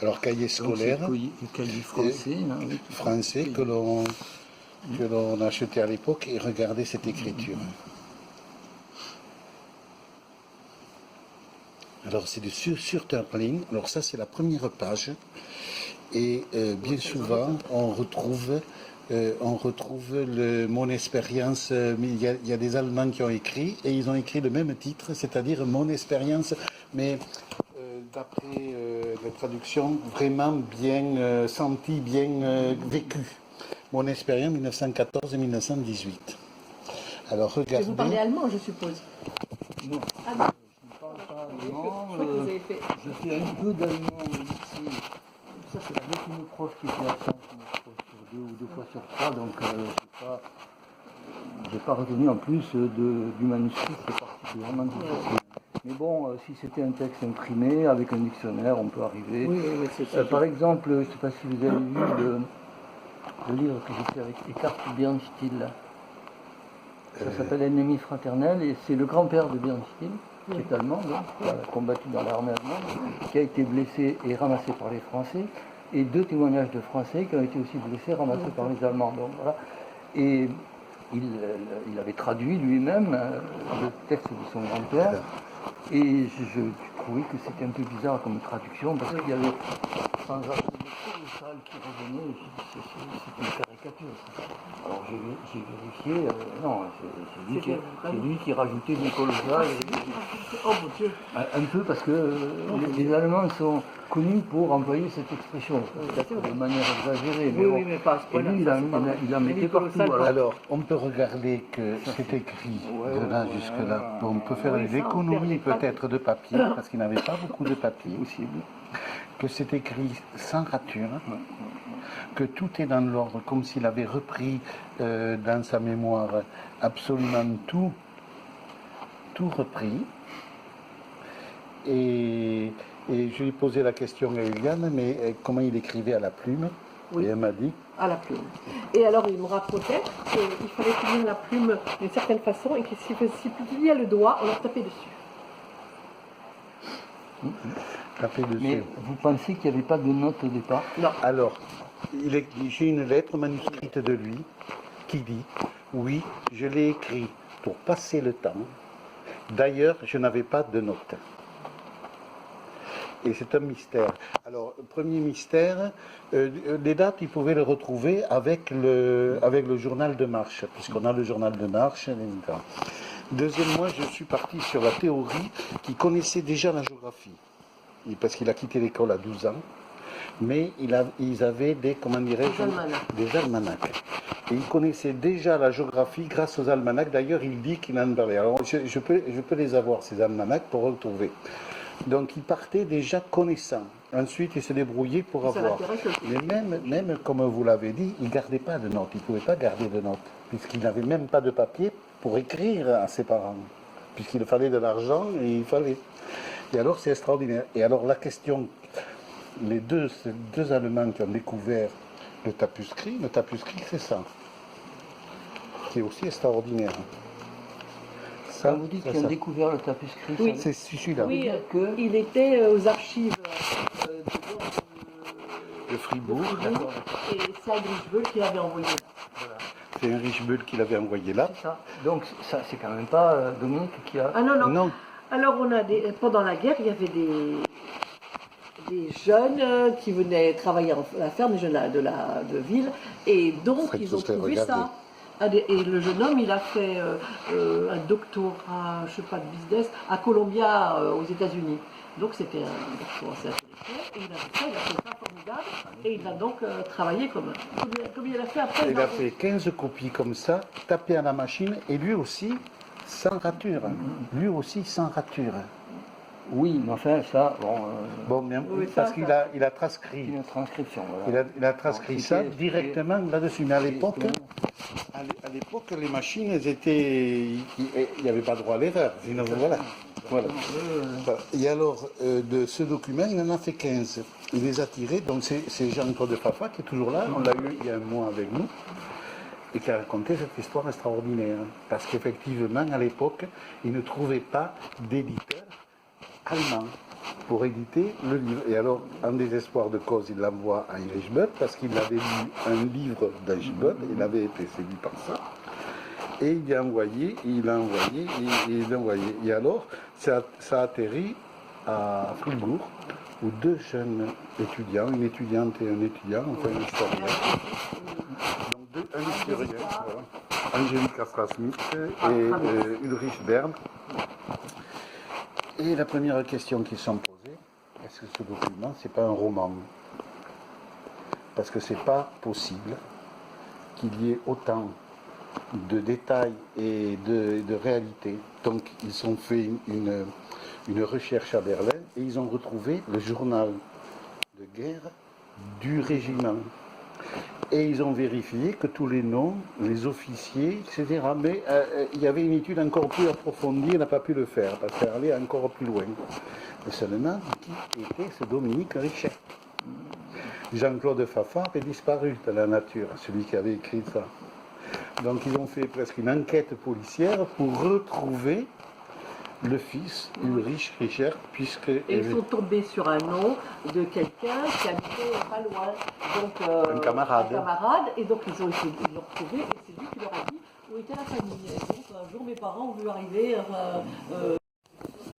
Alors, cahier scolaire. Cahier français. Oui, français que l'on achetait à l'époque et regardez cette écriture. Alors, c'est du surterling. Alors, ça, c'est la première page. Et bien souvent, on retrouve mon expérience. Il y a des Allemands qui ont écrit et ils ont écrit le même titre, c'est-à-dire mon expérience, mais d'après la traduction, vraiment bien sentie, bien vécue. Mon expérience 1914-1918. Alors regardez. Et vous parlez allemand, je suppose. Non. Ah non. Je ne parle pas allemand. Je crois que vous avez fait. Je fais un peu d'allemand au lycée. Ça, c'est avec une prof qui était absente, une prof sur 2 ou 2 fois sur 3, donc j'ai pas retenu en plus du manuscrit, c'est particulièrement difficile. Mais bon, si c'était un texte imprimé avec un dictionnaire, on peut arriver. Oui, c'est par exemple, je ne sais pas si vous avez lu le livre que j'ai fait avec Eckhart Bernstiel. Ça s'appelle Ennemi fraternel et c'est le grand-père de Bernstiel, qui est allemand, donc, qui a combattu dans l'armée allemande, qui a été blessé et ramassé par les Français, et 2 témoignages de Français qui ont été aussi blessés, ramassés par les Allemands. Donc, voilà. Et il avait traduit lui-même le texte de son grand-père, et je trouvais que c'était un peu bizarre comme traduction, parce qu'il y avait sans arrêt le sale qui revenait, c'est une caricature. Ça. Alors j'ai vérifié, non, c'est lui qui rajoutait du colossal. Oh mon Dieu. Un peu parce que les Allemands sont connus pour employer cette expression, peut-être de manière exagérée. Mais oui, mais pas. Et lui, il en mettait partout. Alors, on peut regarder que c'est écrit de là jusque-là. On peut faire des économies peut-être de papier, parce qu'il n'avait pas beaucoup de papier. Possible. Que c'est écrit sans rature, que tout est dans l'ordre, comme s'il avait repris dans sa mémoire absolument tout repris. Et je lui ai posé la question à Eliane, mais comment il écrivait à la plume. Oui. Et elle m'a dit. À la plume. Et alors il me racontait qu'il fallait tenir la plume d'une certaine façon et que si vous pliez le doigt, on leur tapait dessus. Mais vous pensez qu'il n'y avait pas de note au départ? Non. Alors, j'ai une lettre manuscrite de lui qui dit « Oui, je l'ai écrit pour passer le temps. D'ailleurs, je n'avais pas de notes. » Et c'est un mystère. Alors, premier mystère, les dates, ils pouvaient le retrouver avec le journal de marche, puisqu'on a le journal de marche. Deuxièmement, je suis parti sur la théorie qu'il connaissait déjà la géographie. Parce qu'il a quitté l'école à 12 ans, mais ils avaient des almanachs. Et il connaissait déjà la géographie grâce aux almanachs. D'ailleurs, il dit qu'il en parlait. Alors, je peux les avoir, ces almanachs, pour retrouver. Donc, il partait déjà connaissant. Ensuite, il se débrouillait pour avoir. Mais même comme vous l'avez dit, il ne gardait pas de notes. Il ne pouvait pas garder de notes, puisqu'il n'avait même pas de papier pour écrire à ses parents. Puisqu'il fallait de l'argent et il fallait. Et alors, c'est extraordinaire. Et alors, la question, ces deux Allemands qui ont découvert le tapuscrit, c'est ça. C'est aussi extraordinaire. Ça, vous dites qu'ils ont découvert le tapuscrit? Oui. C'est celui-là. Oui, il était aux archives de Fribourg. Et c'est un Richebeu qui l'avait envoyé là. Voilà. C'est un Richebeu qui l'avait envoyé là. C'est ça. Donc, ça, c'est quand même pas Dominique qui a... Ah non. Alors, pendant la guerre, il y avait des jeunes qui venaient travailler à la ferme, des jeunes de ville, et donc ils ont trouvé ça. Et le jeune homme, il a fait un doctorat, je ne sais pas, de business, à Columbia, aux États-Unis. Donc c'était un doctorat assez intellectuel, et il a fait ça formidable, et il a donc travaillé comme il a fait après. Il a fait 15 copies comme ça, tapé à la machine, et lui aussi sans rature. Lui aussi sans rature. Oui, mais enfin, ça, parce qu'il a transcrit. Une transcription, voilà. Il a transcrit ça directement là-dessus. Mais à l'époque, les machines, il n'y avait pas droit à l'erreur. Voilà. Et alors, de ce document, il en a fait 15. Il les a tirés. Donc, c'est Jean-Claude Fafa qui est toujours là. On l'a eu il y a un mois avec nous. Et qui a raconté cette histoire extraordinaire. Parce qu'effectivement, à l'époque, il ne trouvait pas d'éditeur allemand. pour éditer le livre. Et alors, en désespoir de cause, il l'envoie à Heinrich Böll parce qu'il avait lu un livre d'Heinrich Böll, il avait été séduit par ça. Et il a envoyé, il a envoyé, il a envoyé. Et alors, ça atterrit à Fribourg, où deux jeunes étudiants, une étudiante et un étudiant, enfin un historien, donc un historien, voilà, Angelika Strasmith et Ulrich Bern. Et la première question qu'ils se sont posées, est-ce que ce document, c'est pas un roman? Parce que c'est pas possible qu'il y ait autant de détails et de réalité. Donc ils ont fait une recherche à Berlin et ils ont retrouvé le journal de guerre du régiment. Et ils ont vérifié que tous les noms, les officiers, etc. Mais il y avait une étude encore plus approfondie, elle n'a pas pu le faire parce qu'elle allait encore plus loin. Et seulement, qui était ce Dominique Richet? Jean-Claude Fafard est disparu de la nature, celui qui avait écrit ça. Donc ils ont fait presque une enquête policière pour retrouver le fils Ulrich Richer, puisque... Et ils sont tombés sur un nom de quelqu'un qui habitait pas loin. Donc, un camarade. Et donc ils l'ont retrouvé et c'est lui qui leur a dit où était la famille. Et donc un jour mes parents ont vu arriver